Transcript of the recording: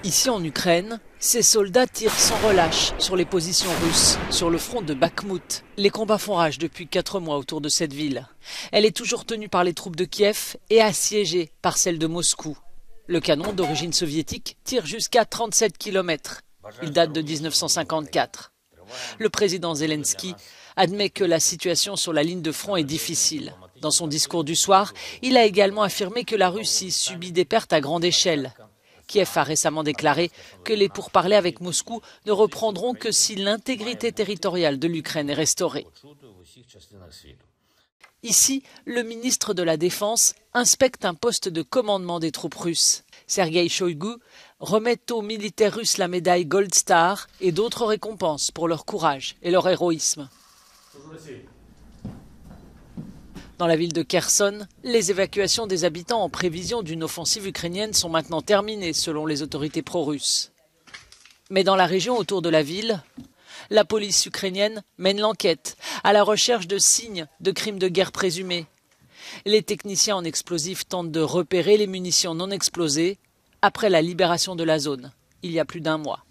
Ici en Ukraine, ces soldats tirent sans relâche sur les positions russes, sur le front de Bakhmout. Les combats font rage depuis 4 mois autour de cette ville. Elle est toujours tenue par les troupes de Kiev et assiégée par celles de Moscou. Le canon d'origine soviétique tire jusqu'à 37 km. Il date de 1954. Le président Zelensky admet que la situation sur la ligne de front est difficile. Dans son discours du soir, il a également affirmé que la Russie subit des pertes à grande échelle. Kiev a récemment déclaré que les pourparlers avec Moscou ne reprendront que si l'intégrité territoriale de l'Ukraine est restaurée. Ici, le ministre de la Défense inspecte un poste de commandement des troupes russes. Sergueï Shoïgu remet aux militaires russes la médaille Gold Star et d'autres récompenses pour leur courage et leur héroïsme. Dans la ville de Kherson, les évacuations des habitants en prévision d'une offensive ukrainienne sont maintenant terminées selon les autorités pro-russes. Mais dans la région autour de la ville, la police ukrainienne mène l'enquête à la recherche de signes de crimes de guerre présumés. Les techniciens en explosifs tentent de repérer les munitions non explosées après la libération de la zone, il y a plus d'1 mois.